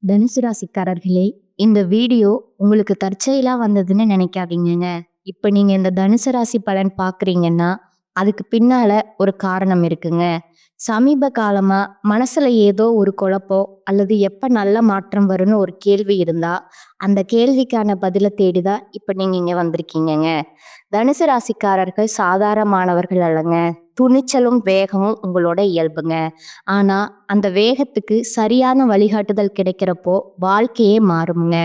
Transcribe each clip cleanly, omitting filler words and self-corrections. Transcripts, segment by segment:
தனுசு ராசிக்காரர்களே, இந்த வீடியோ உங்களுக்கு தற்செயலா வந்ததுன்னு நினைக்காதீங்கங்க. இப்ப நீங்க இந்த தனுசு ராசி பலன் பார்க்குறீங்கன்னா, அதுக்கு பின்னால ஒரு காரணம் இருக்குங்க. சமீப காலமா மனசுல ஏதோ ஒரு குழப்பம் அல்லது எப்ப நல்ல மாற்றம் வரும்னு ஒரு கேள்வி இருந்தா, அந்த கேள்விக்கான பதில தேடி தான் இப்ப நீங்க இங்க வந்திருக்கீங்கங்க. தனுசு ராசிக்காரர்கள் சாதாரணமானவர்கள் அல்லங்க. துணிச்சலும், வேகமும் உங்களோட இயல்புங்க. ஆனா, அந்த வேகத்துக்கு சரியான வழிகாட்டுதல் கிடைக்கிறப்போ, வாழ்க்கையே மாறும்ங்க.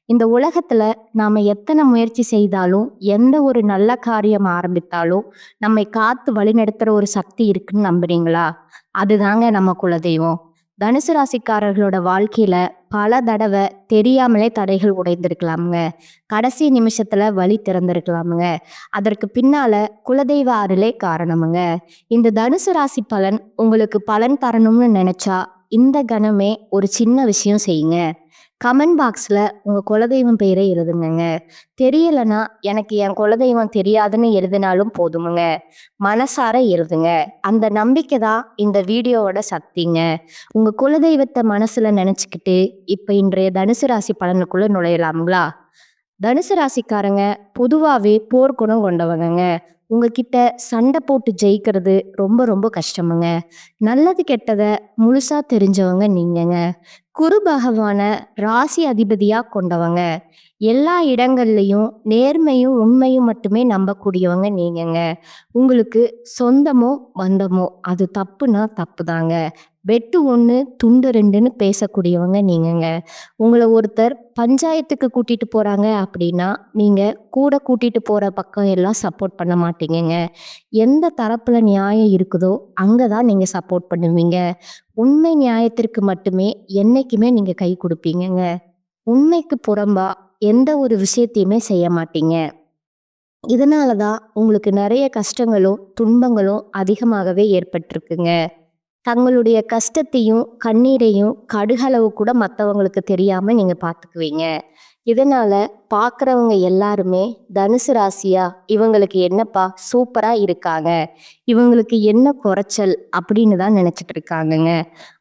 இந்த உலகத்துல நாம எத்தன முயற்சி செய்தாலும், எந்த ஒரு நல்ல காரியம் ஆரம்பித்தாலும், நம்மை காத்து வழிநடத்துற ஒரு சக்தி இருக்குன்னு நம்புறீங்களா? அதுதாங்க நம்ம குலதெய்வம். தனுசு ராசிக்காரர்களோட வாழ்க்கையில பல தடவ தெரியாமலே தடைகள் உடைந்திருக்கலாமுங்க. கடைசி நிமிஷத்துல வழி திறந்திருக்கலாமுங்க. அதற்கு பின்னால குலதெய்வ அருளே காரணமுங்க. இந்த தனுசு ராசி பலன் உங்களுக்கு பலன் தரணும்னு நினைச்சா, இந்த கணமே ஒரு சின்ன விஷயம் செய்யுங்க. கமெண்ட் பாக்ஸ்ல உங்க குலதெய்வம் பெயரை எழுதுங்கங்க. தெரியலனா எனக்கு என் குலதெய்வம் தெரியாதுன்னு எழுதினாலும் போதுமுங்க. மனசார எழுதுங்க. அந்த நம்பிக்கை தான் இந்த வீடியோவோட சக்திங்க. உங்க குலதெய்வத்தை மனசுல நினைச்சுக்கிட்டு இப்ப இன்றைய தனுசு ராசி பலனுக்குள்ள நுழையலாங்களா? தனுசு ராசிக்காரங்க பொதுவாவே போர்க்குணம் கொண்டவங்கங்க. உங்ககிட்ட சண்டை போட்டு ஜெயிக்கிறது ரொம்ப ரொம்ப கஷ்டமுங்க. நல்லது கெட்டத முழுசா தெரிஞ்சவங்க நீங்கங்க. குரு பகவான ராசி அதிபதியா கொண்டவங்க. எல்லா இடங்கள்லயும் நேர்மையும் உண்மையும் மட்டுமே நம்பக்கூடியவங்க நீங்கங்க. உங்களுக்கு சொந்தமோ பந்தமோ அது தப்புனா தப்புதாங்க. வெட்டு ஒண்ணு துண்டு ரெண்டுன்னு பேசக்கூடியவங்க நீங்கங்க. உங்களை ஒருத்தர் பஞ்சாயத்துக்கு கூட்டிட்டு போறாங்க அப்படின்னா, நீங்க கூட கூட்டிட்டு போற பக்கம் எல்லாம் சப்போர்ட் பண்ண மாட்டீங்கங்க. எந்த தரப்புல நியாயம் இருக்குதோ, அங்க தான் நீங்க சப்போர்ட் பண்ணுவீங்க. உண்மை நியாயத்திற்கு மட்டுமே என்னைக்குமே நீங்க கை குடுப்பீங்கங்க. உண்மைக்கு புறம்பா எந்த ஒரு விஷயத்தையுமே செய்ய மாட்டீங்க. இதனால தான் உங்களுக்கு நெறைய கஷ்டங்களும், துன்பங்களும் அதிகமாகவே ஏற்பட்டிருக்குங்க. தங்களுடைய கஷ்டத்தையும், கண்ணீரையும் கடுகளவு கூட மத்தவங்களுக்கு தெரியாம நீங்க பார்த்துக்குவீங்க. இதனால பார்க்குறவங்க எல்லாருமே தனுசு ராசியா, இவங்களுக்கு என்னப்பா சூப்பரா இருக்காங்க. இவங்களுக்கு என்ன குறைச்சல் அப்படின்னு தான் நினைச்சிட்டு இருக்காங்கங்க.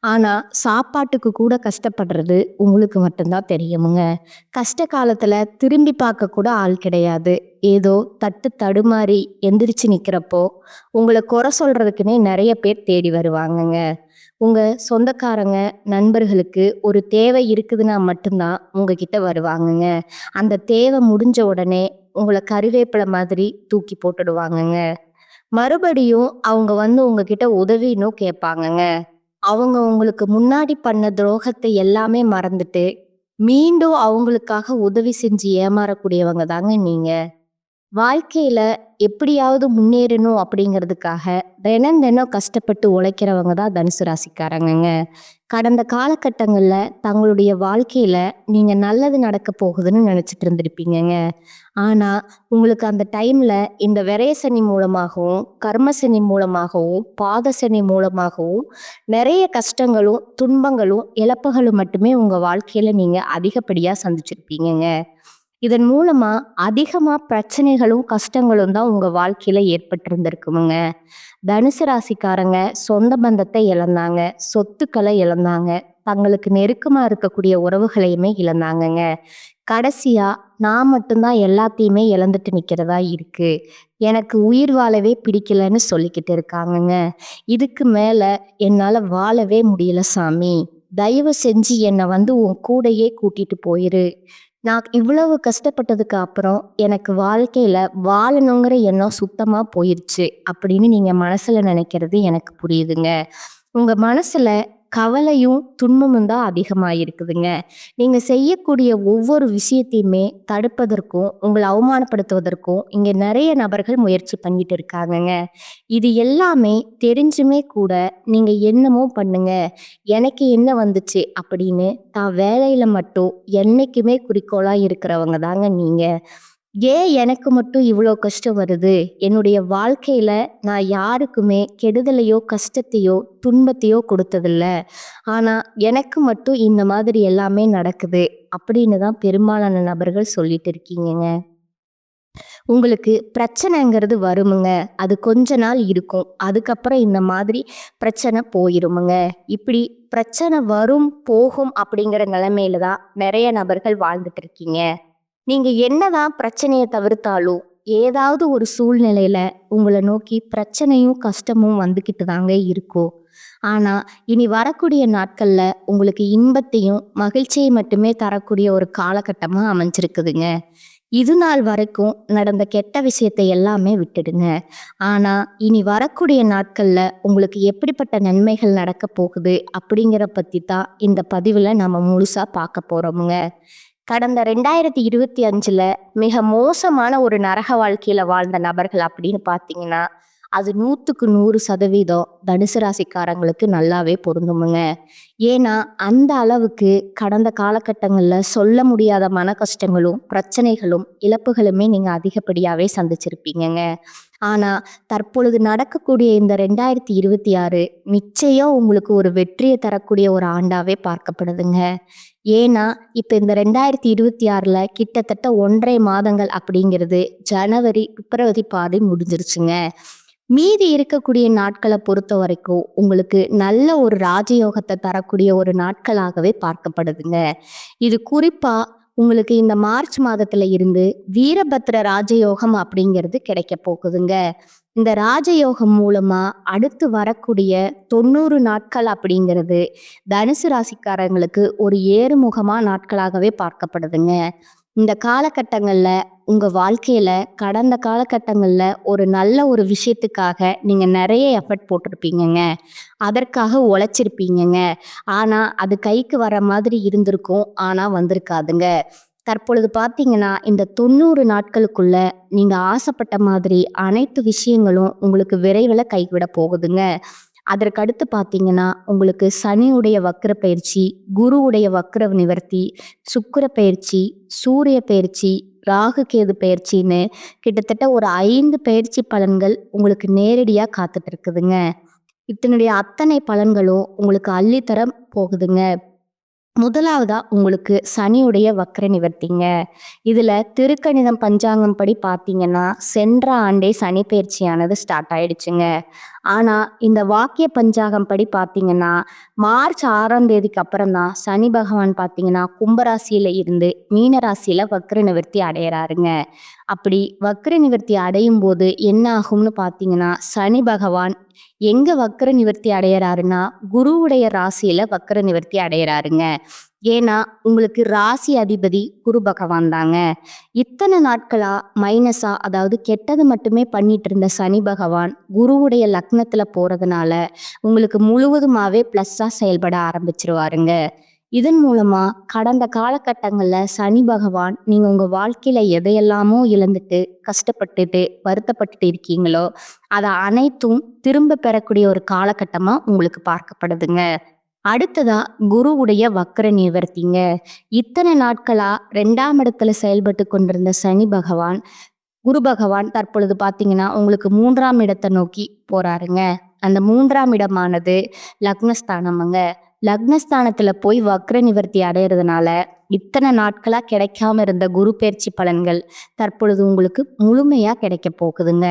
ஆனா சாப்பாட்டுக்கு கூட கஷ்டப்படுறது உங்களுக்கு மட்டும்தான் தெரியுமுங்க. கஷ்ட காலத்துல திரும்பி பார்க்க கூட ஆள் கிடையாது. ஏதோ தட்டு தடுமாறி எந்திரிச்சு நிக்கிறப்போ, உங்கள குறை சொல்றதுக்குன்னே நெறைய பேர் தேடி வருவாங்கங்க. உங்க சொந்தக்காரங்க, நண்பர்களுக்கு ஒரு தேவை இருக்குதுன்னா மட்டும்தான் உங்ககிட்ட வருவாங்கங்க. அந்த தேவை முடிஞ்ச உடனே உங்கள கறிவேப்பிலை மாதிரி தூக்கி போட்டுடுவாங்கங்க. மறுபடியும் அவங்க வந்து உங்ககிட்ட உதவின்னு கேட்பாங்கங்க. அவங்க உங்களுக்கு முன்னாடி பண்ண துரோகத்தை எல்லாமே மறந்துட்டு, மீண்டும் அவங்களுக்காக உதவி செஞ்சு ஏமாறக்கூடியவங்க தாங்க நீங்க. வாழ்க்கையில எப்படியாவது முன்னேறணும் அப்படிங்கிறதுக்காக தினம் தினம் கஷ்டப்பட்டு உழைக்கிறவங்க தான் தனுசு ராசிக்காரங்கங்க. கடந்த காலகட்டங்கள்ல தங்களுடைய வாழ்க்கையில நீங்க நல்லது நடக்க போகுதுன்னு நினைச்சிட்டு இருந்திருப்பீங்கங்க. ஆனா உங்களுக்கு அந்த டைம்ல இந்த விரய சனி மூலமாகவும், கர்ம சனி மூலமாகவும், பாத சனி மூலமாகவும் நிறைய கஷ்டங்களும், துன்பங்களும், இழப்புகளும் மட்டுமே உங்க வாழ்க்கையில நீங்க அதிகப்படியா சந்திச்சிருப்பீங்கங்க. இதன் மூலமா அதிகமா பிரச்சனைகளும், கஷ்டங்களும் தான் உங்க வாழ்க்கையில ஏற்பட்டிருந்திருக்குமுங்க. தனுசு ராசிக்காரங்க சொந்த பந்தத்தை இழந்தாங்க, சொத்துக்களை இழந்தாங்க, தங்களுக்கு நெருக்கமா இருக்கக்கூடிய உறவுகளையுமே இழந்தாங்கங்க. கடைசியா நான் மட்டும்தான் எல்லாத்தையுமே இழந்துட்டு நிக்கிறதா இருக்கு. எனக்கு உயிர் வாழவே பிடிக்கலன்னு சொல்லிக்கிட்டு இருக்காங்கங்க. இதுக்கு மேல என்னால வாழவே முடியல சாமி. தயவு செஞ்சு என்னை வந்து உன் கூடயே கூட்டிட்டு போயிரு. நான் இவ்வளவு கஷ்டப்பட்டதுக்கு அப்புறம் எனக்கு வாழ்க்கையில வாழணுங்கிற எண்ணம் சுத்தமா போயிருச்சு அப்படின்னு நீங்க மனசுல நினைக்கிறது எனக்கு புரியுதுங்க. உங்க மனசுல கவலையும் துன்பமும் தான் அதிகமா இருக்குதுங்க. நீங்க செய்யக்கூடிய ஒவ்வொரு விஷயத்தையுமே தடுப்பதற்கும், உங்களை அவமானப்படுத்துவதற்கும் இங்க நிறைய நபர்கள் முயற்சி பண்ணிட்டு இருக்காங்கங்க. இது எல்லாமே தெரிஞ்சுமே கூட நீங்க என்னமோ பண்ணுங்க, எனக்கு என்ன வந்துச்சு அப்படின்னு தான் வேலையில மட்டும் என்னைக்குமே குறிக்கோளா இருக்கிறவங்க தாங்க நீங்க. ஏன் எனக்கு மட்டும் இவ்வளோ கஷ்டம் வருது? என்னுடைய வாழ்க்கையில நான் யாருக்குமே கெடுதலையோ, கஷ்டத்தையோ, துன்பத்தையோ கொடுத்ததில்ல. ஆனா எனக்கு மட்டும் இந்த மாதிரி எல்லாமே நடக்குது அப்படின்னு தான் பெரும்பாலான நபர்கள் சொல்லிட்டு இருக்கீங்கங்க. உங்களுக்கு பிரச்சனைங்கிறது வருமுங்க. அது கொஞ்ச நாள் இருக்கும். அதுக்கப்புறம் இந்த மாதிரி பிரச்சனை போயிருமுங்க. இப்படி பிரச்சனை வரும், போகும் அப்படிங்கிற நிலைமையில தான் நெறைய நபர்கள் வாழ்ந்துட்டு இருக்கீங்க. நீங்க என்னதான் பிரச்சனைய தவிர்த்தாலும், ஏதாவது ஒரு சூழ்நிலையில உங்கள நோக்கி பிரச்சனையும், கஷ்டமும் வந்துகிட்டு தாங்க இருக்கும். ஆனா, இனி வரக்கூடிய நாட்கள்ல உங்களுக்கு இன்பத்தையும், மகிழ்ச்சியை மட்டுமே தரக்கூடிய ஒரு காலகட்டமா அமைஞ்சிருக்குதுங்க. இது நாள் வரைக்கும் நடந்த கெட்ட விஷயத்தை எல்லாமே விட்டுடுங்க. ஆனா, இனி வரக்கூடிய நாட்கள்ல உங்களுக்கு எப்படிப்பட்ட நன்மைகள் நடக்கப் போகுது அப்படிங்கிற பத்தி தான் இந்த பதிவுல நம்ம முழுசா பார்க்க போறோமுங்க. கடந்த 2025ல மிக மோசமான ஒரு நரக வாழ்க்கையில வாழ்ந்த நபர்கள் அப்படின்னு பார்த்தீங்கன்னா, அது 100க்கு 100% தனுசு ராசிக்காரங்களுக்கு நல்லாவே பொருந்துமுங்க. ஏன்னா, அந்த அளவுக்கு கடந்த காலகட்டங்கள்ல சொல்ல முடியாத மன கஷ்டங்களும், பிரச்சனைகளும், இழப்புகளுமே நீங்க அதிகப்படியாவே சந்திச்சிருப்பீங்கங்க. ஆனா, தற்பொழுது நடக்கக்கூடிய இந்த 2026 நிச்சயம் உங்களுக்கு ஒரு வெற்றிய தரக்கூடிய ஒரு ஆண்டாவே பார்க்கப்படுதுங்க. ஏன்னா, இப்ப இந்த 2026ல கிட்டத்தட்ட 1 1/2 மாதங்கள் அப்படிங்கிறது ஜனவரி, பிப்ரவரி பாதி முடிஞ்சிருச்சுங்க. மீதி இருக்கக்கூடிய நாட்கள பொறுத்தவரைக்கும், உங்களுக்கு நல்ல ஒரு ராஜயோகத்த தரக்கூடிய ஒரு நாட்களாகவே பார்க்கப்படுதுங்க. இது குறிப்பா உங்களுக்கு இந்த மார்ச் மாதத்துல இருந்து வீரபத்ர ராஜயோகம் அப்படிங்கிறது கிடைக்கப் போகுதுங்க. இந்த ராஜயோகம் மூலமா அடுத்து வரக்கூடிய 90 நாட்கள் அப்படிங்கிறது தனுசு ராசிக்காரங்களுக்கு ஒரு ஏறுமுகமா நாட்களாகவே பார்க்கப்படுதுங்க. இந்த காலகட்டங்கள்ல உங்க வாழ்க்கையில கடந்த காலகட்டங்கள்ல ஒரு நல்ல ஒரு விஷயத்துக்காக நீங்க நிறைய எஃபர்ட் போட்டிருப்பீங்கங்க. அதற்காக உழைச்சிருப்பீங்கங்க. ஆனா, அது கைக்கு வர மாதிரி இருந்திருக்கும். ஆனா வந்திருக்காதுங்க. தற்பொழுது பார்த்தீங்கன்னா, இந்த 90 நாட்களுக்குள்ள நீங்க ஆசைப்பட்ட மாதிரி அனைத்து விஷயங்களும் உங்களுக்கு விரைவில கைவிட போகுதுங்க. அதற்கடுத்து பார்த்தீங்கன்னா, உங்களுக்கு சனியுடைய வக்ர பயிற்சி, குருவுடைய வக்ர நிவர்த்தி, சுக்கிர பயிற்சி, சூரிய பயிற்சி, ராகு கேது பயிற்சின்னு கிட்டத்தட்ட ஒரு 5 பயிற்சி பலன்கள் உங்களுக்கு நேரடியா காத்துட்டு இருக்குதுங்க. இதனுடைய அத்தனை பலன்களும் உங்களுக்கு அள்ளித்தர போகுதுங்க. முதலாவதா உங்களுக்கு சனியுடைய வக்ர நிவர்த்திங்க. இதுல திருக்கணிதம் பஞ்சாங்கம் படி பார்த்தீங்கன்னா, சென்ற ஆண்டே சனி பெயர்ச்சியானது ஸ்டார்ட் ஆயிடுச்சுங்க. ஆனா, இந்த வாக்கிய பஞ்சாங்கம் படி பார்த்தீங்கன்னா, மார்ச் 6ஆம் தேதிக்கு அப்புறம் தான் சனி பகவான் பார்த்தீங்கன்னா, கும்பராசியில இருந்து மீன ராசியில வக்ர நிவர்த்தி அடையறாருங்க. அப்படி வக்ர நிவர்த்தி அடையும் போது என்ன ஆகும்னு பார்த்தீங்கன்னா, சனி பகவான் எங்க வக்ர நிவர்த்தி அடையறாருன்னா, குருவுடைய ராசியில வக்ர நிவர்த்தி அடையறாருங்க. ஏன்னா, உங்களுக்கு ராசி அதிபதி குரு பகவான் தாங்க. இத்தனை நாட்களா மைனஸா அதாவது கெட்டது மட்டுமே பண்ணிட்டு இருந்த சனி பகவான் குருவுடைய லக்னத்துல போறதுனால உங்களுக்கு முழுவதுமாவே ப்ளஸ்ஸா செயல்பட ஆரம்பிச்சிருவாருங்க. இதன் மூலமா கடந்த காலகட்டங்கள்ல சனி பகவான் நீங்க உங்க வாழ்க்கையில எதையெல்லாமோ இழந்துட்டு, கஷ்டப்பட்டுட்டு, வருத்தப்பட்டுட்டு இருக்கீங்களோ, அத அனைத்தும் திரும்ப பெறக்கூடிய ஒரு காலகட்டமா உங்களுக்கு பார்க்கப்படுதுங்க. அடுத்ததா குருவுடைய வக்ர நிவர்த்திங்க. இத்தனை நாட்களா 2ஆம் இடத்துல செயல்பட்டு கொண்டிருந்த சனி பகவான், குரு பகவான் தற்பொழுது பார்த்தீங்கன்னா, உங்களுக்கு 3ஆம் இடத்த நோக்கி போறாருங்க. அந்த 3ஆம் இடமானது லக்னஸ்தானமுங்க. லக்னஸ்தானத்துல போய் வக்ர நிவர்த்தி அடையறதுனால, இத்தனை நாட்களா கிடைக்காம இருந்த குரு பெயர்ச்சி பலன்கள் தற்பொழுது உங்களுக்கு முழுமையா கிடைக்கப் போகுதுங்க.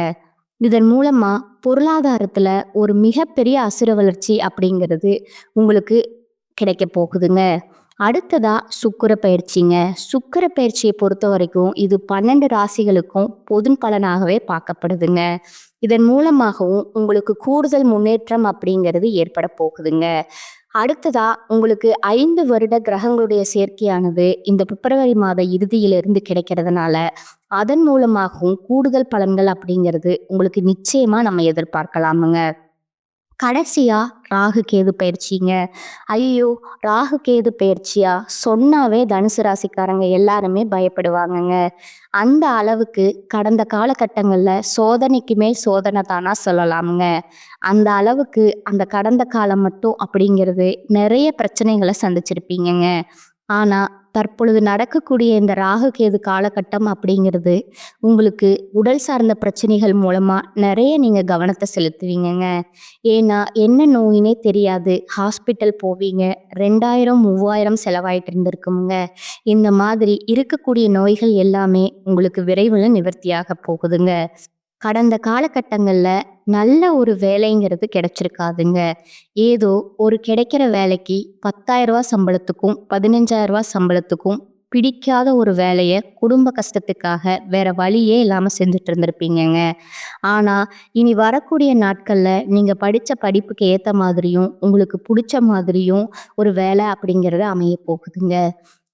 இதன் மூலமா பொருளாதாரத்துல ஒரு மிகப்பெரிய அசுர வளர்ச்சி அப்படிங்கிறது உங்களுக்கு கிடைக்கப் போகுதுங்க. அடுத்ததா சுக்கிர பயிற்சிங்க. சுக்கிர பயிற்சியை பொறுத்த வரைக்கும் இது 12 ராசிகளுக்கும் பொது பலனாகவே பார்க்கப்படுதுங்க. இதன் மூலமாகவும் உங்களுக்கு கூடுதல் முன்னேற்றம் அப்படிங்கிறது ஏற்பட போகுதுங்க. அடுத்ததா உங்களுக்கு 5 வருட கிரகங்களுடைய சேர்க்கையானது இந்த பிப்ரவரி மாத இறுதியிலிருந்து கிடைக்கிறதுனால, அதன் மூலமாகவும் கூடுதல் பலன்கள் அப்படிங்கிறது உங்களுக்கு நிச்சயமா நம்ம எதிர்பார்க்கலாமுங்க. கடைசியா ராகு கேது பயிற்சிங்க. ஐயோ! ராகு கேது பயிற்சியா? சொன்னாவே தனுசு ராசிக்காரங்க எல்லாருமே பயப்படுவாங்கங்க. அந்த அளவுக்கு கடந்த காலகட்டங்கள்ல சோதனைக்கு மேல் சோதனை தானா சொல்லலாமுங்க. அந்த அளவுக்கு அந்த கடந்த காலம் மட்டும் அப்படிங்கிறது நெறைய பிரச்சனைகள சந்திச்சிருப்பீங்கங்க. ஆனா, தற்பொழுது நடக்கக்கூடிய இந்த ராகு கேது காலகட்டம் அப்படிங்கிறது, உங்களுக்கு உடல் சார்ந்த பிரச்சனைகள் மூலமா நெறைய நீங்க கவனத்த செலுத்துவீங்கங்க. ஏன்னா, என்ன நோயினே தெரியாது. ஹாஸ்பிட்டல் போவீங்க. 2000, 3000 செலவாயிட்டு இருந்திருக்குமுங்க. இந்த மாதிரி இருக்கக்கூடிய நோய்கள் எல்லாமே உங்களுக்கு விரைவில நிவர்த்தியாக போகுதுங்க. கடந்த காலகட்டங்கள்ல நல்ல ஒரு வேலைங்கிறது கிடைச்சிருக்காதுங்க. ஏதோ ஒரு கிடைக்கிற வேலைக்கு ரூ. 10,000 சம்பளத்துக்கும், ரூ. 15,000 சம்பளத்துக்கும் பிடிக்காத ஒரு வேலைய குடும்ப கஷ்டத்துக்காக வேற வழியே இல்லாம செஞ்சுட்டு இருந்திருப்பீங்கங்க. ஆனா, இனி வரக்கூடிய நாட்கள்ல நீங்க படிச்ச படிப்புக்கு ஏத்த மாதிரியும், உங்களுக்கு புடிச்ச மாதிரியும் ஒரு வேலை அப்படிங்கிறது அமையப் போகுதுங்க.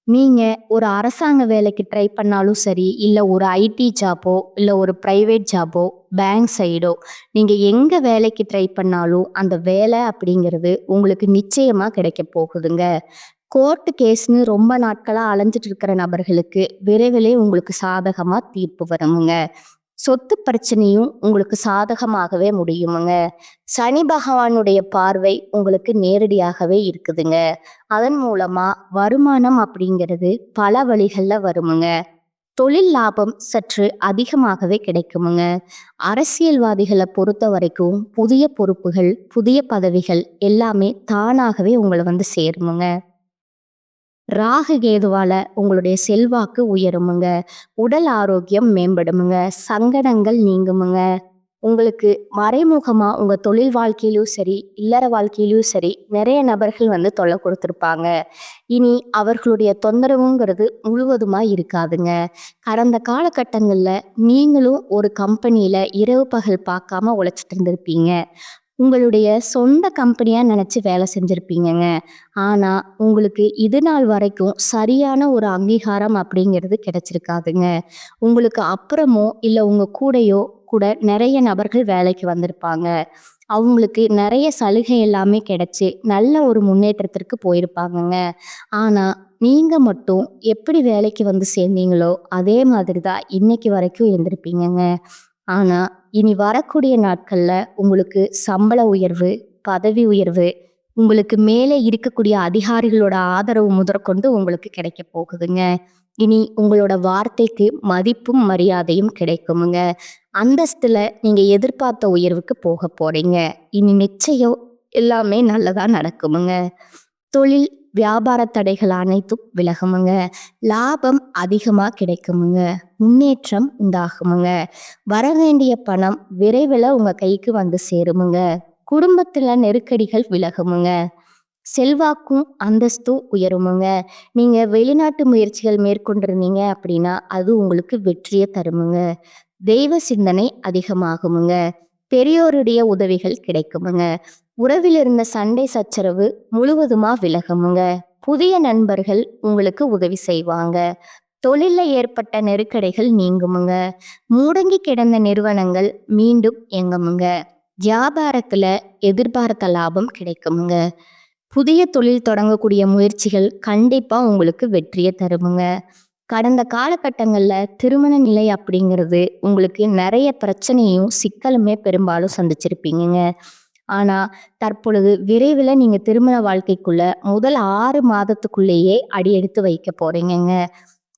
நீங்க ஒரு அரசாங்க வேலைக்கு ட்ரை பண்ணாலும் சரி, இல்ல ஒரு ஐடி ஜாப்போ, இல்ல ஒரு பிரைவேட் ஜாப்போ, பேங்க் சைடோ, நீங்க எங்க வேலைக்கு ட்ரை பண்ணாலும், அந்த வேலை அப்படிங்கிறது உங்களுக்கு நிச்சயமா கிடைக்கப் போகுதுங்க. கோர்ட் கேஸ்ன்னு ரொம்ப நாட்களா அலைஞ்சிட்டு இருக்கிற நபர்களுக்கு விரைவிலே உங்களுக்கு சாதகமா தீர்ப்பு வருமுங்க. சொத்து பிரச்சனையும் உங்களுக்கு சாதகமாகவே முடியுமுங்க. சனி பகவானுடைய பார்வை உங்களுக்கு நேரடியாகவே இருக்குதுங்க. அதன் மூலமா வருமானம் அப்படிங்கிறது பல வழிகள்ல வருமுங்க. தொழில் லாபம் சற்று அதிகமாகவே கிடைக்குமுங்க. அரசியல்வாதிகள பொறுத்தவரைக்கும் புதிய பொறுப்புகள், புதிய பதவிகள் எல்லாமே தானாகவே உங்கள வந்து சேருமுங்க. ராகு கேதுவால உங்களுடைய செல்வாக்கு உயருமுங்க. உடல் ஆரோக்கியம் மேம்படுமுங்க. சங்கடங்கள் நீங்குமுங்க. உங்களுக்கு மறைமுகமா உங்க தொழில் வாழ்க்கையிலும் சரி, இல்லற வாழ்க்கையிலும் சரி, நெறைய நபர்கள் வந்து தொல்ல குடுத்திருப்பாங்க. இனி அவர்களுடைய தொந்தரவுங்கிறது முழுவதுமா இருக்காதுங்க. கடந்த காலகட்டங்கள்ல நீங்களும் ஒரு கம்பெனியில இரவு பகல் பார்க்காம உழைச்சிட்டு இருந்திருப்பீங்க. உங்களுடைய சொந்த கம்பெனியா நெனச்சு வேலை செஞ்சிருப்பீங்கங்க. ஆனா, உங்களுக்கு இது நாள் வரைக்கும் சரியான ஒரு அங்கீகாரம் அப்படிங்கிறது கிடைச்சிருக்காதுங்க. உங்களுக்கு அப்புறமோ, இல்ல உங்க கூடயோ கூட நெறைய நபர்கள் வேலைக்கு வந்திருப்பாங்க. அவங்களுக்கு நெறைய சலுகை எல்லாமே கிடைச்சு, நல்ல ஒரு முன்னேற்றத்திற்கு போயிருப்பாங்கங்க. ஆனா, நீங்க மட்டும் எப்படி வேலைக்கு வந்து சேர்ந்தீங்களோ, அதே மாதிரி தான் இன்னைக்கு வரைக்கும் இருந்திருப்பீங்கங்க. ஆனா, இனி வரக்கூடிய நாட்கள்ல உங்களுக்கு சம்பள உயர்வு, பதவி உயர்வு, உங்களுக்கு மேலே இருக்கக்கூடிய அதிகாரிகளோட ஆதரவு முதற்கொண்டு உங்களுக்கு கிடைக்கப் போகுதுங்க. இனி உங்களோட வார்த்தைக்கு மதிப்பும், மரியாதையும் கிடைக்குமுங்க. அந்தஸ்துல நீங்க எதிர்பார்த்த உயர்வுக்கு போகப் போறீங்க. இனி நிச்சயம் எல்லாமே நல்லதா நடக்குமுங்க. தொழில், வியாபார தடைகள் அனைத்தும் விலகுமுங்க. லாபம் அதிகமா கிடைக்குமுங்க. முன்னேற்றம் உண்டாகுமுங்க. வரவேண்டிய பணம் விரைவில உங்க கைக்கு வந்து சேருமுங்க. குடும்பத்துல நெருக்கடிகள் விலகுமுங்க. செல்வாக்கும், அந்தஸ்தும் உயருமுங்க. நீங்க வெளிநாட்டு முயற்சிகள் மேற்கொண்டிருந்தீங்க அப்படின்னா, அது உங்களுக்கு வெற்றிய தருமுங்க. தெய்வ சிந்தனை அதிகமாகுமுங்க. பெரியோருடைய உதவிகள் கிடைக்குமுங்க. உறவில் இருந்த சண்டை சச்சரவு முழுவதுமா விலகுமுங்க. புதிய நண்பர்கள் உங்களுக்கு உதவி செய்வாங்க. தொழில்ல ஏற்பட்ட நெருக்கடிகள் நீங்குமுங்க. முடங்கி கிடந்த நிறுவனங்கள் மீண்டும் இயங்குமுங்க. வியாபாரத்துல எதிர்பார்த்த லாபம் கிடைக்குமுங்க. புதிய தொழில் தொடங்கக்கூடிய முயற்சிகள் கண்டிப்பா உங்களுக்கு வெற்றிய தருமுங்க. கடந்த காலகட்டங்கள்ல திருமண நிலை அப்படிங்கிறது உங்களுக்கு நெறைய பிரச்சனையும், சிக்கலுமே பெரும்பாலும் சந்திச்சிருப்பீங்கங்க. ஆனா, தற்பொழுது விரைவில நீங்க திருமண வாழ்க்கைக்குள்ள முதல் 6 மாதத்துக்குள்ளேயே அடியெடுத்து வைக்க போறீங்கங்க.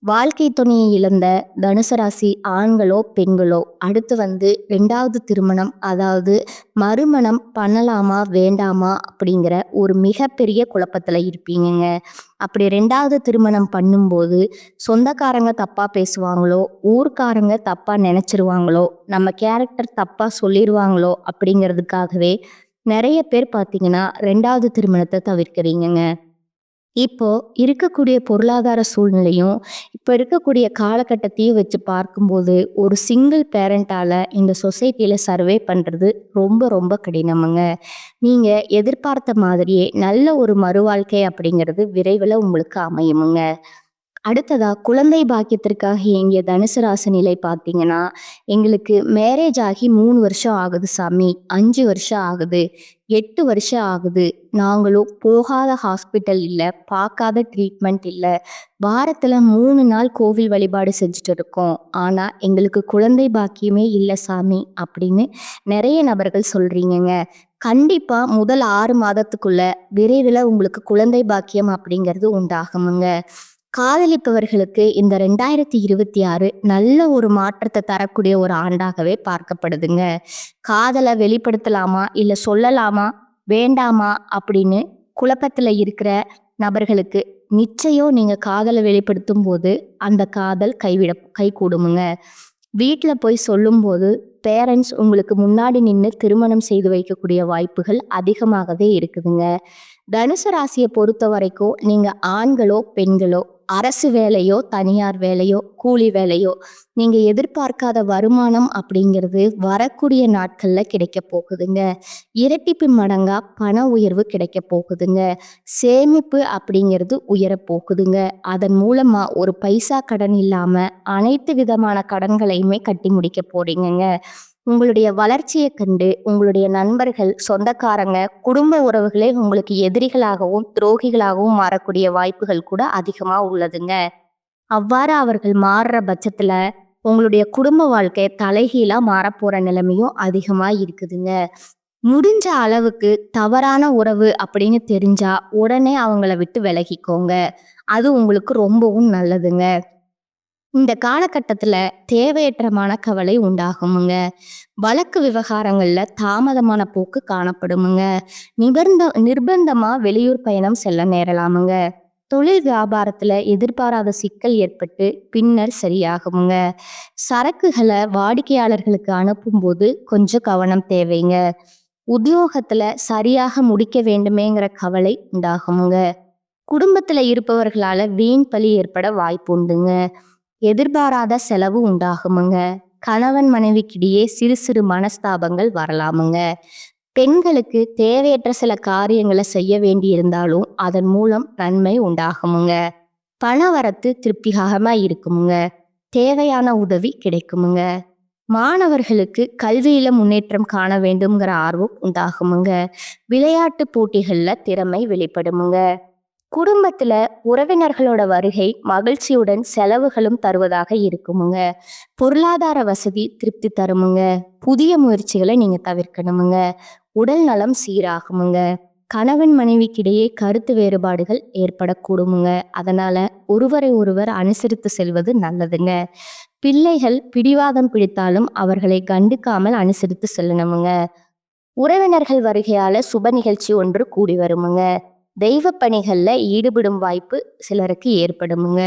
வாழ்க்கை துணையை இழந்த தனுசு ராசி ஆண்களோ, பெண்களோ அடுத்து வந்து 2வது திருமணம், அதாவது மறுமணம் பண்ணலாமா, வேண்டாமா அப்படிங்கிற ஒரு மிகப்பெரிய குழப்பத்துல இருப்பீங்கங்க. அப்படி 2வது திருமணம் பண்ணும்போது, சொந்தக்காரங்க தப்பா பேசுவாங்களோ, ஊர்க்காரங்க தப்பா நெனச்சிருவாங்களோ, நம்ம கேரக்டர் தப்பா சொல்லிருவாங்களோ அப்படிங்கிறதுக்காகவே நெறைய பேர் பார்த்தீங்கன்னா, 2வது திருமணத்த தவிர்க்கிறீங்கங்க. இப்போ இருக்கக்கூடிய பொருளாதார சூழ்நிலையும், இப்ப இருக்கக்கூடிய காலகட்டத்தையும் வச்சு பார்க்கும்போது, ஒரு சிங்கிள் பேரண்டால இந்த சொசைட்டில சர்வே பண்றது ரொம்ப ரொம்ப கடினமுங்க. நீங்க எதிர்பார்த்த மாதிரியே நல்ல ஒரு மறுவாழ்க்கை அப்படிங்கிறது விரைவில உங்களுக்கு அமையுமுங்க. அடுத்ததா குழந்தை பாக்கியத்திற்காக ஏங்கிய தனுசு ராசி நிலை பார்த்தீங்கன்னா, எங்களுக்கு மேரேஜ் ஆகி 3 வருஷம் ஆகுது சாமி, 5 வருஷம் ஆகுது, 8 வருஷம் ஆகுது. நாங்களும் போகாத ஹாஸ்பிட்டல் இல்ல, பார்க்காத ட்ரீட்மெண்ட் இல்ல. வாரத்துல 3 நாள் கோவில் வழிபாடு செஞ்சுட்டு இருக்கோம். ஆனா, எங்களுக்கு குழந்தை பாக்கியமே இல்ல சாமி அப்படின்னு நெறைய நபர்கள் சொல்றீங்கங்க. கண்டிப்பா முதல் 6 மாதத்துக்குள்ள விரைவில் உங்களுக்கு குழந்தை பாக்கியம் அப்படிங்கிறது உண்டாகுமுங்க. காதலிப்பவர்களுக்கு இந்த 2026 நல்ல ஒரு மாற்றத்தை தரக்கூடிய ஒரு ஆண்டாகவே பார்க்கப்படுதுங்க. காதலை வெளிப்படுத்தலாமா இல்ல சொல்லலாமா வேண்டாமா அப்படின்னு குழப்பத்துல இருக்கிற நபர்களுக்கு நிச்சயம் நீங்க காதலை வெளிப்படுத்தும் போது அந்த காதல் கைகூடுமுங்க. வீட்ல போய் சொல்லும்போது பேரண்ட்ஸ் உங்களுக்கு முன்னாடி நின்னு திருமணம் செய்து வைக்கக்கூடிய வாய்ப்புகள் அதிகமாகவே இருக்குதுங்க. தனுசு ராசியை பொறுத்த வரைக்கும் நீங்க ஆண்களோ பெண்களோ அரசு வேலையோ தனியார் வேலையோ கூலி வேலையோ நீங்க எதிர்பார்க்காத வருமானம் அப்படிங்கிறது வரக்கூடிய நாட்கள்ல கிடைக்க போகுதுங்க. இரட்டிப்பு மடங்கா பண உயர்வு கிடைக்க போகுதுங்க. சேமிப்பு அப்படிங்கிறது உயர போகுதுங்க. அதன் மூலமா ஒரு பைசா கடன் இல்லாம அனைத்து விதமான கடன்களையுமே கட்டி முடிக்க போறீங்கங்க. உங்களுடைய வளர்ச்சியை கண்டு உங்களுடைய நண்பர்கள், சொந்தக்காரங்க, குடும்ப உறவுகளே உங்களுக்கு எதிரிகளாகவும் துரோகிகளாகவும் மாறக்கூடிய வாய்ப்புகள் கூட அதிகமா உள்ளதுங்க. அவ்வாறு அவர்கள் மாறுற பட்சத்துல உங்களுடைய குடும்ப வாழ்க்கை தலைகீழா மாறப்போற நிலைமையும் அதிகமா இருக்குதுங்க. முடிஞ்ச அளவுக்கு தவறான உறவு அப்படின்னு தெரிஞ்சா உடனே அவங்கள விட்டு விலகிக்கோங்க. அது உங்களுக்கு ரொம்பவும் நல்லதுங்க. இந்த காலகட்டத்துல தேவையற்ற மனக்கவலை உண்டாகுமுங்க. வழக்கு விவகாரங்கள்ல தாமதமான போக்கு காணப்படுமுங்க. நிர்பந்தமா வெளியூர் பயணம் செல்ல நேரலாமுங்க. தொழில் வியாபாரத்துல எதிர்பாராத சிக்கல் ஏற்பட்டு பின்னர் சரியாகுமுங்க. சரக்குகளை வாடிக்கையாளர்களுக்கு அனுப்பும்போது கொஞ்சம் கவனம் தேவைங்க. உத்தியோகத்துல சரியாக முடிக்க வேண்டுமேங்கிற கவலை உண்டாகுமுங்க. குடும்பத்துல இருப்பவர்களால வீண் பழி ஏற்பட வாய்ப்பு உண்டுங்க. எதிர்பாராத செலவு உண்டாகுமுங்க. கணவன் மனைவிக்கிடையே சிறு சிறு மனஸ்தாபங்கள் வரலாமுங்க. பெண்களுக்கு தேவையற்ற சில காரியங்களை செய்ய வேண்டி இருந்தாலும் அதன் மூலம் நன்மை உண்டாகுமுங்க. பணவரத்து திருப்திகரமா இருக்குமுங்க. தேவையான உதவி கிடைக்குமுங்க. மாணவர்களுக்கு கல்வியில முன்னேற்றம் காண வேண்டும்ங்கிற ஆர்வம் உண்டாகுமுங்க. விளையாட்டு போட்டிகள்ல திறமை வெளிப்படுமுங்க. குடும்பத்துல உறவினர்களோட வருகை மகிழ்ச்சியுடன் செலவுகளும் தருவதாக இருக்குமுங்க. பொருளாதார வசதி திருப்தி தருமுங்க. புதிய முயற்சிகளை நீங்க தவிர்க்கணுமுங்க. உடல் நலம் சீராகுமுங்க. கணவன் மனைவிக்கிடையே கருத்து வேறுபாடுகள் ஏற்படக்கூடுமுங்க. அதனால ஒருவரை ஒருவர் அனுசரித்து செல்வது நல்லதுங்க. பிள்ளைகள் பிடிவாதம் பிடித்தாலும் அவர்களை கண்டுக்காமல் அனுசரித்து செல்லணுமுங்க. உறவினர்கள் வருகையால சுப நிகழ்ச்சி ஒன்று கூடி வருமுங்க. தெய்வ பணிகள்ல ஈடுபடும் வாய்ப்பு சிலருக்கு ஏற்படுமுங்க.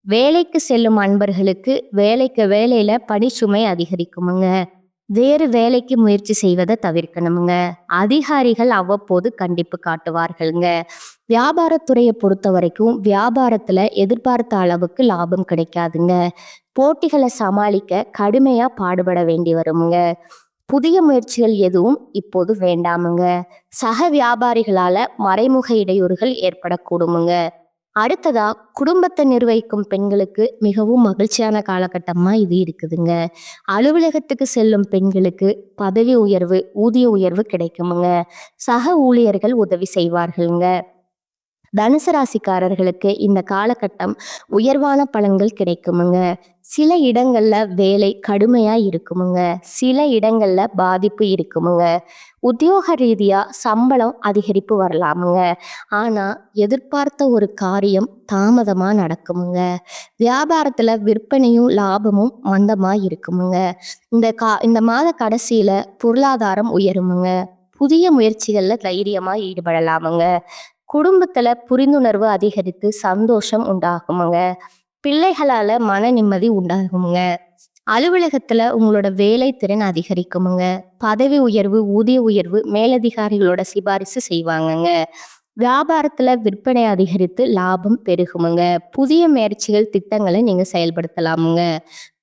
வேலைக்கு செல்லும் அன்பர்களுக்கு வேலையில பணிச்சுமை அதிகரிக்குமுங்க. வேறு வேலைக்கு முயற்சி செய்வதை தவிர்க்கணுமுங்க. அதிகாரிகள் அவ்வப்போது கண்டிப்பு காட்டுவார்கள்ங்க. வியாபாரத்துறையை பொறுத்த வரைக்கும் வியாபாரத்துல எதிர்பார்த்த அளவுக்கு லாபம் கிடைக்காதுங்க. போட்டிகளை சமாளிக்க கடுமையா பாடுபட வேண்டி வருமுங்க. புதிய முயற்சிகள் எதுவும் இப்போது வேண்டாமுங்க. சக வியாபாரிகளால மறைமுக இடையூறுகள் ஏற்படக்கூடுமுங்க. அடுத்ததா குடும்பத்தை நிர்வகிக்கும் பெண்களுக்கு மிகவும் மகிழ்ச்சியான காலகட்டமா இது இருக்குதுங்க. அலுவலகத்துக்கு செல்லும் பெண்களுக்கு பதவி உயர்வு, ஊதிய உயர்வு கிடைக்குமுங்க. சக ஊழியர்கள் உதவி செய்வார்களுங்க. தனுசு ராசிக்காரர்களுக்கு இந்த காலகட்டம் உயர்வான பலன்கள் கிடைக்குமுங்க. சில இடங்கள்ல வேலை கடுமையா இருக்குமுங்க. சில இடங்கள்ல பாதிப்பு இருக்குமுங்க. உத்தியோக ரீதியா சம்பளம் அதிகரிப்பு வரலாமுங்க. ஆனா எதிர்பார்த்த ஒரு காரியம் தாமதமா நடக்குமுங்க. வியாபாரத்துல விற்பனையும் லாபமும் மந்தமா இருக்குமுங்க. இந்த மாத கடைசியில பொருளாதாரம் உயருமுங்க. புதிய முயற்சிகள்ல தைரியமா ஈடுபடலாமுங்க. குடும்பத்துல புரிந்துணர்வு அதிகரித்து சந்தோஷம் உண்டாகுமுங்க. பிள்ளைகளால மன நிம்மதி உண்டாகுமுங்க. அலுவலகத்துல உங்களோட வேலை திறன் அதிகரிக்குமுங்க. பதவி உயர்வு, ஊதிய உயர்வு மேலதிகாரிகளோட சிபாரிசு செய்வாங்கங்க. வியாபாரத்துல விற்பனை அதிகரித்து லாபம் பெருகுமுங்க. புதிய முயற்சிகள் திட்டங்களை நீங்க செயல்படுத்தலாமுங்க.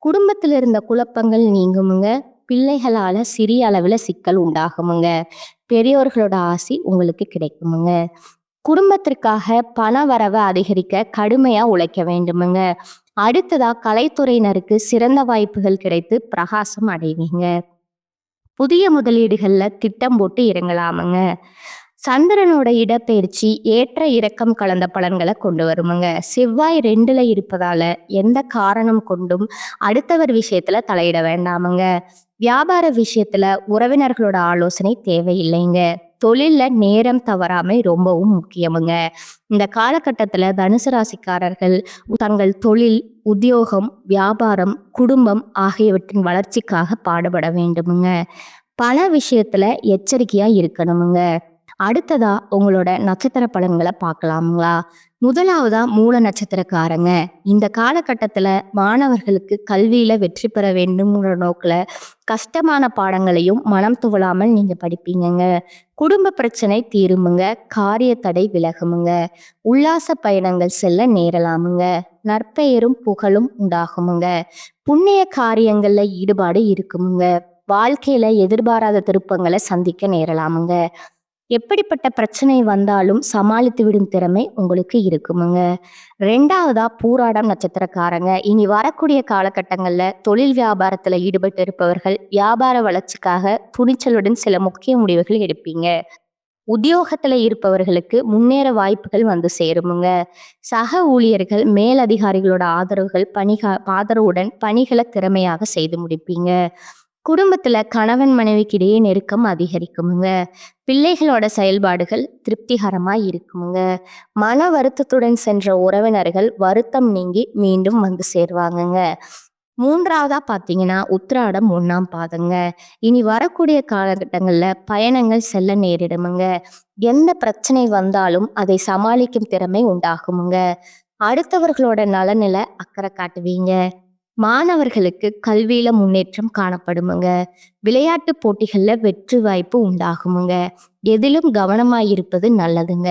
குடும்பத்துல இருந்த குழப்பங்கள் நீங்குமுங்க. பிள்ளைகளால சிறிய அளவுல சிக்கல் உண்டாகுமுங்க. பெரியோர்களோட ஆசி உங்களுக்கு கிடைக்குமுங்க. குடும்பத்திற்காக பண வரவை அதிகரிக்க கடுமையா உழைக்க வேண்டுமுங்க. அடுத்ததா கலைத்துறையினருக்கு சிறந்த வாய்ப்புகள் கிடைத்து பிரகாசம் அடைவீங்க. புதிய முதலீடுகள்ல திட்டம் போட்டு இறங்கலாமுங்க. சந்திரனோட இடப்பெயர்ச்சி ஏற்ற இறக்கம் கலந்த பலன்களை கொண்டு வருமுங்க. செவ்வாய் 2ல இருப்பதால எந்த காரணம் கொண்டும் அடுத்தவர் விஷயத்துல தலையிட வேண்டாமுங்க. வியாபார விஷயத்துல உறவினர்களோட ஆலோசனை தேவையில்லைங்க. தொழில்ல நேரம் தவறாமை ரொம்பவும் முக்கியமுங்க. இந்த காலகட்டத்துல தனுசு ராசிக்காரர்கள் தங்கள் தொழில், உத்தியோகம், வியாபாரம், குடும்பம் ஆகியவற்றின் வளர்ச்சிக்காக பாடுபட வேண்டுமுங்க. பல விஷயத்துல எச்சரிக்கையா இருக்கணுமுங்க. அடுத்ததா உங்களோட நட்சத்திர பலன்களை பார்க்கலாங்களா? முதலாவதா மூல நட்சத்திரக்காரங்க. இந்த காலகட்டத்துல மாணவர்களுக்கு கல்வியில வெற்றி பெற வேண்டும்ங்கிற நோக்குல கஷ்டமான பாடங்களையும் மனம் துவளாமல் நீங்க படிப்பீங்கங்க. குடும்ப பிரச்சனை தீருமுங்க. காரிய தடை விலகுமுங்க. உல்லாச பயணங்கள் செல்ல நேரலாமுங்க. நற்பெயரும் புகழும் உண்டாகுமுங்க. புண்ணிய காரியங்கள்ல ஈடுபாடு இருக்குமுங்க. வாழ்க்கையில எதிர்பாராத திருப்பங்களை சந்திக்க நேரலாமுங்க. எப்படிப்பட்ட பிரச்சனை வந்தாலும் சமாளித்து விடும் திறமை உங்களுக்கு இருக்குமுங்க. 2வதா பூராடம் நட்சத்திரக்காரங்க. இனி வரக்கூடிய காலகட்டங்கள்ல தொழில் வியாபாரத்துல ஈடுபட்டு இருப்பவர்கள் வியாபார வளர்ச்சிக்காக துணிச்சலுடன் சில முக்கிய முடிவுகள் எடுப்பீங்க. உத்தியோகத்துல இருப்பவர்களுக்கு முன்னேற வாய்ப்புகள் வந்து சேருமுங்க. சக ஊழியர்கள் மேலதிகாரிகளோட ஆதரவுடன் பணிகளை திறமையாக செய்து முடிப்பீங்க. குடும்பத்துல கணவன் மனைவிக்கு இடையே நெருக்கம் அதிகரிக்குமுங்க. பிள்ளைகளோட செயல்பாடுகள் திருப்திகரமா இருக்குமுங்க. மன வருத்தத்துடன் சென்ற உறவினர்கள் வருத்தம் நீங்கி மீண்டும் வந்து சேருவாங்கங்க. 3வதா பாத்தீங்கன்னா உத்திராடம் 1ஆம் பாதங்க. இனி வரக்கூடிய காலகட்டங்கள்ல பயணங்கள் செல்ல நேரிடுமுங்க. எந்த பிரச்சனை வந்தாலும் அதை சமாளிக்கும் திறமை உண்டாகுமுங்க. அடுத்தவர்களோட நலனில அக்கறை காட்டுவீங்க. மாணவர்களுக்கு கல்வியில முன்னேற்றம் காணப்படுமுங்க. விளையாட்டு போட்டிகள்ல வெற்றி வாய்ப்பு உண்டாகுமுங்க. எதிலும் கவனமாயிருப்பது நல்லதுங்க.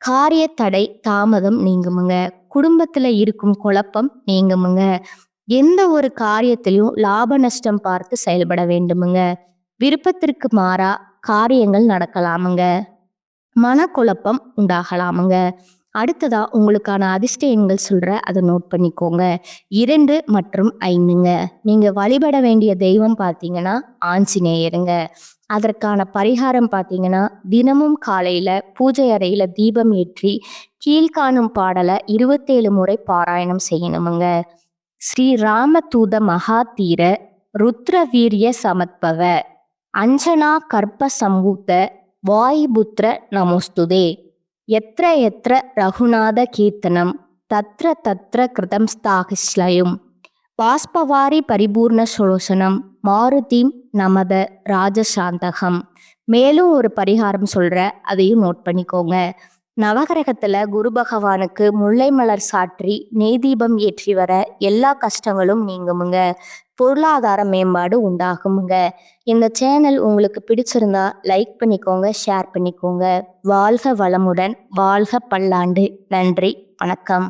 காரிய தடை தாமதம் நீங்குமுங்க. குடும்பத்துல இருக்கும் குழப்பம் நீங்குமுங்க. எந்த ஒரு காரியத்திலையும் லாப நஷ்டம் பார்த்து செயல்பட வேண்டுமுங்க. விருப்பத்திற்கு மாறா காரியங்கள் நடக்கலாமுங்க. மனக்குழப்பம் உண்டாகலாமுங்க. அடுத்ததா உங்களுக்கான அதிர்ஷ்ட எண்கள் சொல்ற அதை நோட் பண்ணிக்கோங்க. 2 மற்றும் 5ங்க. நீங்க வழிபட வேண்டிய தெய்வம் பார்த்தீங்கன்னா ஆஞ்சநேயருங்க. அதற்கான பரிகாரம் பார்த்தீங்கன்னா தினமும் காலையில பூஜை அறையில தீபம் ஏற்றி கீழ்காணும் பாடலை 27 முறை பாராயணம் செய்யணுமுங்க. ஸ்ரீ ராமதூத மகாதீர ருத்ர வீரிய சமத்பவ அஞ்சனா கற்ப சம்பூத்த வாயுபுத்திர நமோஸ்துதே எத்ர எத்ர ரகுநாத கீர்த்தனம் தத்ர தத்ர கிருதம் ஸ்தாகிஸ்லயும் பாஸ்பவாரி பரிபூர்ண சோசனம் மாருதீம் நமத ராஜசாந்தகம். மேலும் ஒரு பரிகாரம் சொல்ற அதையும் நோட் பண்ணிக்கோங்க. நவகிரகத்துல குரு பகவானுக்கு முல்லை மலர் சாற்றி நெய் தீபம் ஏற்றி வர எல்லா கஷ்டங்களும் நீங்குமுங்க. பொருளாதார மேம்பாடு உண்டாகுமுங்க. இந்த சேனல் உங்களுக்கு பிடிச்சிருந்தா லைக் பண்ணிக்கோங்க, ஷேர் பண்ணிக்கோங்க. வாழ்க வளமுடன், வாழ்க பல்லாண்டு. நன்றி, வணக்கம்.